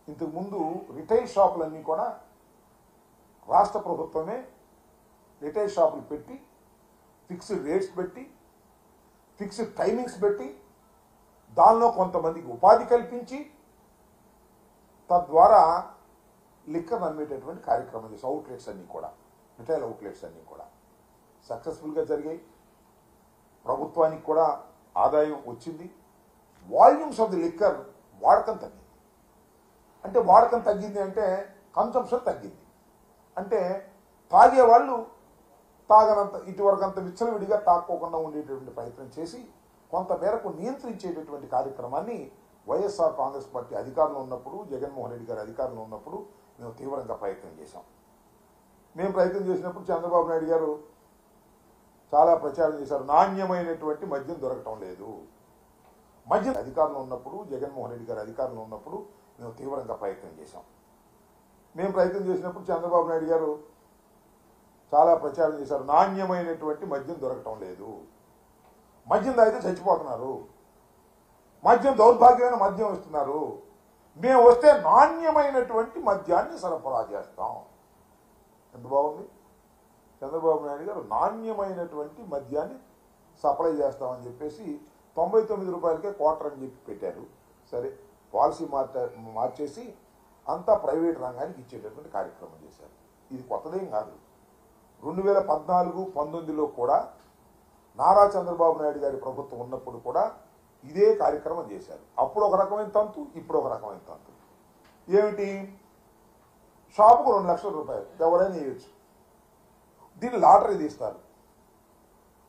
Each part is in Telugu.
ఇంతకు ముందు రిటైల్ షాపులన్నీ కూడా రాష్ట్ర ప్రభుత్వమే రిటైల్ షాపులు పెట్టి ఫిక్స్డ్ రేట్స్ పెట్టి ఫిక్స్డ్ టైమింగ్స్ పెట్టి దానిలో కొంతమందికి ఉపాధి కల్పించి తద్వారా లిక్కర్ అమ్మేటటువంటి కార్యక్రమం చేసి అవుట్లెట్స్ అన్నీ కూడా రిటైల్ అవుట్లెట్స్ అన్నీ కూడా సక్సెస్ఫుల్గా జరిగాయి. ప్రభుత్వానికి కూడా ఆదాయం వచ్చింది. వాల్యూమ్స్ ఆఫ్ ది లిక్కర్ వాడకం తగ్గింది. అంటే వాడకం తగ్గింది అంటే కన్సంప్షన్ తగ్గింది. అంటే తాగేవాళ్ళు తాగనంత ఇటువరకంత విచ్చలవిడిగా తాక్కోకుండా ఉండేటటువంటి ప్రయత్నం చేసి కొంత మేరకు నియంత్రించేటటువంటి కార్యక్రమాన్ని వైఎస్ఆర్ కాంగ్రెస్ పార్టీ అధికారంలో ఉన్నప్పుడు, జగన్మోహన్ రెడ్డి గారు అధికారంలో ఉన్నప్పుడు మేము తీవ్రంగా ప్రయత్నం చేశాం. మేము ప్రయత్నం చేసినప్పుడు చంద్రబాబు నాయుడు గారు చాలా ప్రచారం చేశారు. నాణ్యమైనటువంటి మద్యం దొరకటం లేదు. మద్యం అధికారంలో ఉన్నప్పుడు, జగన్మోహన్ రెడ్డి గారు అధికారంలో ఉన్నప్పుడు మేము తీవ్రంగా ప్రయత్నం చేశాం. మేము ప్రయత్నం చేసినప్పుడు చంద్రబాబు నాయుడు గారు చాలా ప్రచారం చేశారు. నాణ్యమైనటువంటి మద్యం దొరకటం లేదు. మద్యం తాగితే చచ్చిపోతున్నారు. మద్యం దౌర్భాగ్యమైన మద్యం ఇస్తున్నారు. మేము వస్తే నాణ్యమైనటువంటి మద్యాన్ని సరఫరా చేస్తాం. ఎంత బాగుంది. చంద్రబాబు నాయుడు గారు నాణ్యమైనటువంటి మద్యాన్ని సప్లై చేస్తామని చెప్పేసి 99 రూపాయలకే క్వార్టర్ అని చెప్పి పెట్టారు. సరే, పాలసీ మార్చేసి అంతా ప్రైవేట్ రంగానికి ఇచ్చేటటువంటి కార్యక్రమం చేశారు. ఇది కొత్తదేం కాదు. 2014-19లో కూడా నారా చంద్రబాబు నాయుడు గారి ప్రభుత్వం ఉన్నప్పుడు కూడా ఇదే కార్యక్రమం చేశారు. అప్పుడు ఒక రకమైన తంతు, ఇప్పుడు ఒక రకమైన తంతు. ఏమిటి? షాపుకు 2 లక్షల రూపాయలు ఎవరైనా ఇవ్వచ్చు. దీన్ని లాటరీ తీస్తారు.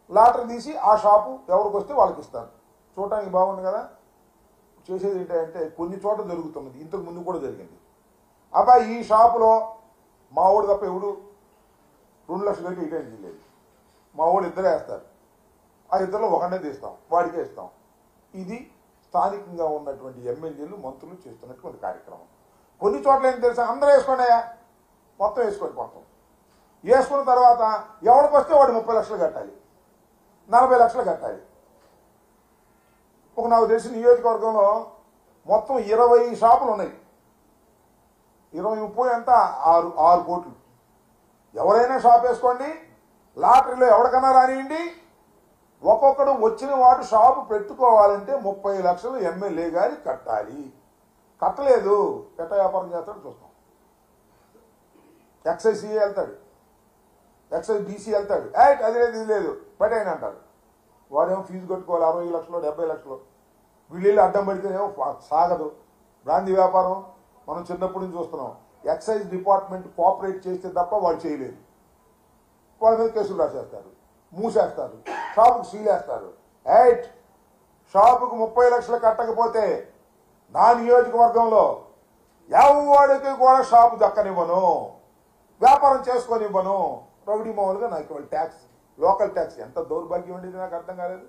లాటరీ తీసి ఆ షాపు ఎవరికి వస్తే వాళ్ళకి ఇస్తారు. చూడటానికి బాగుంది కదా. చేసేది ఏంటంటే కొన్ని చోట్ల జరుగుతున్నది, ఇంతకు ముందు కూడా జరిగింది. అబ్బాయి ఈ షాపులో మా ఊడు తప్ప ఎవడు 2 లక్షలు కట్టి ఇటేం లేదు. మా ఊడు ఇద్దరే వేస్తారు. ఆ ఇద్దరిలో ఒకనే తీస్తాం, వాడికే ఇస్తాం. ఇది స్థానికంగా ఉన్నటువంటి ఎమ్మెల్యేలు, మంత్రులు చేస్తున్నటువంటి కార్యక్రమం. కొన్ని చోట్ల ఏం తెలుసా, అందరూ వేసుకోండియా, మొత్తం వేసుకోండి. మొత్తం వేసుకున్న తర్వాత ఎవరికి వస్తే వాడు 30 లక్షలు కట్టాలి, 40 లక్షలు కట్టాలి. ఒక నాకు తెలిసిన నియోజకవర్గంలో మొత్తం 20 షాపులు ఉన్నాయి. 20-30 ఎంత 6 కోట్లు. ఎవరైనా షాప్ వేసుకోండి, లాటరీలో ఎవరికన్నా రానియండి. ఒక్కొక్కడు వచ్చిన వాడు షాపు పెట్టుకోవాలంటే 30 లక్షలు ఎమ్మెల్యే గారి కట్టాలి. కట్టలేదు, ఎట్ట వ్యాపారం చేస్తాడు చూస్తాం. ఎక్సైజ్ సిఏ వెళ్తాడు, ఎక్సైజ్ డీసీ వెళ్తాడు. అది లేదు ఇది లేదు పెట్టాయని అంటారు. వాడేమో ఫీజు కట్టుకోవాలి 60 లక్షలు 70 లక్షలు. వీళ్ళు అడ్డం పడితేనేమో సాగదు. బ్రాంతి వ్యాపారం మనం చిన్నప్పటి నుంచి చూస్తున్నాం. ఎక్సైజ్ డిపార్ట్మెంట్ కోఆపరేట్ చేస్తే తప్ప వాళ్ళు చేయలేదు. వాళ్ళ మీద కేసులు రాసేస్తారు, మూసేస్తారు, షాపుకు సీలేస్తారు. షాపుకు 30 లక్షలు కట్టకపోతే నా నియోజకవర్గంలో ఎవడికి కూడా షాపు దక్కనివ్వను, వ్యాపారం చేసుకొనివ్వను. రౌడీ మామూలుగా నాకు వాళ్ళు ట్యాక్స్, లోకల్ ట్యాక్స్. ఎంత దౌర్భాగ్యం ఉండేది నాకు అర్థం కాలేదు.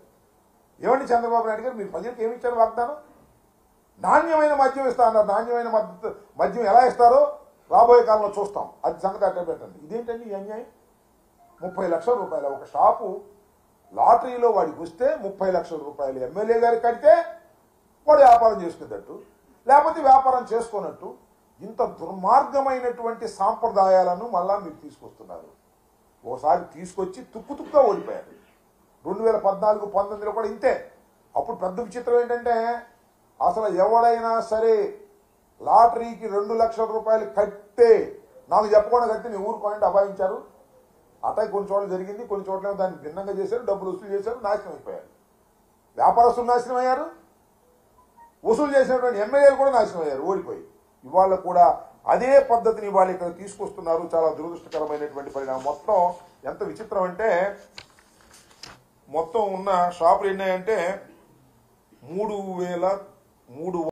ఏమండి చంద్రబాబు నాయుడు గారు, మీరు ప్రజలకు ఏమి ఇచ్చారు వాగ్దానం? నాణ్యమైన మద్యం ఇస్తా అన్నారు. నాణ్యమైన మద్యం ఎలా ఇస్తారో రాబోయే కాలంలో చూస్తాం. అది సంగతి అట్టే పెట్టండి. ఇదేంటండి ఈ అన్యాయం? 30 లక్షల రూపాయలు ఒక షాపు లాటరీలో వాడికి వస్తే 30 లక్షల రూపాయలు ఎమ్మెల్యే గారికి కడితే వాడు వ్యాపారం చేసుకున్నట్టు, లేకపోతే వ్యాపారం చేసుకున్నట్టు. ఇంత దుర్మార్గమైనటువంటి సాంప్రదాయాలను మళ్ళా మీరు తీసుకొస్తున్నారు. ఓసారి తీసుకొచ్చి తుక్కుతుక్కుగా ఓడిపోయారు. 2014-19లో కూడా ఇంతే. అప్పుడు పెద్ద విచిత్రం ఏంటంటే అసలు ఎవడైనా సరే లాటరీకి 2 లక్షల రూపాయలు కట్టే నాకు చెప్పకుండా కట్టి నీ ఊరుకోండి అభాయించారు. అటాక్ కొన్ని చోట్ల జరిగింది, కొన్ని చోట్ల దాన్ని భిన్నంగా చేశారు, డబ్బులు వసూలు చేశారు, నాశనం అయిపోయారు. వ్యాపారస్తులు నాశనం అయ్యారు, వసూలు చేసినటువంటి ఎమ్మెల్యేలు కూడా నాశనం అయ్యారు ఓడిపోయి. ఇవాళ కూడా అదే పద్ధతిని ఇవాళ ఇక్కడ తీసుకొస్తున్నారు. చాలా దురదృష్టకరమైనటువంటి పరిణామం. మొత్తం ఎంత విచిత్రం అంటే మొత్తం ఉన్న షాపులు ఎన్నాయంటే 3,300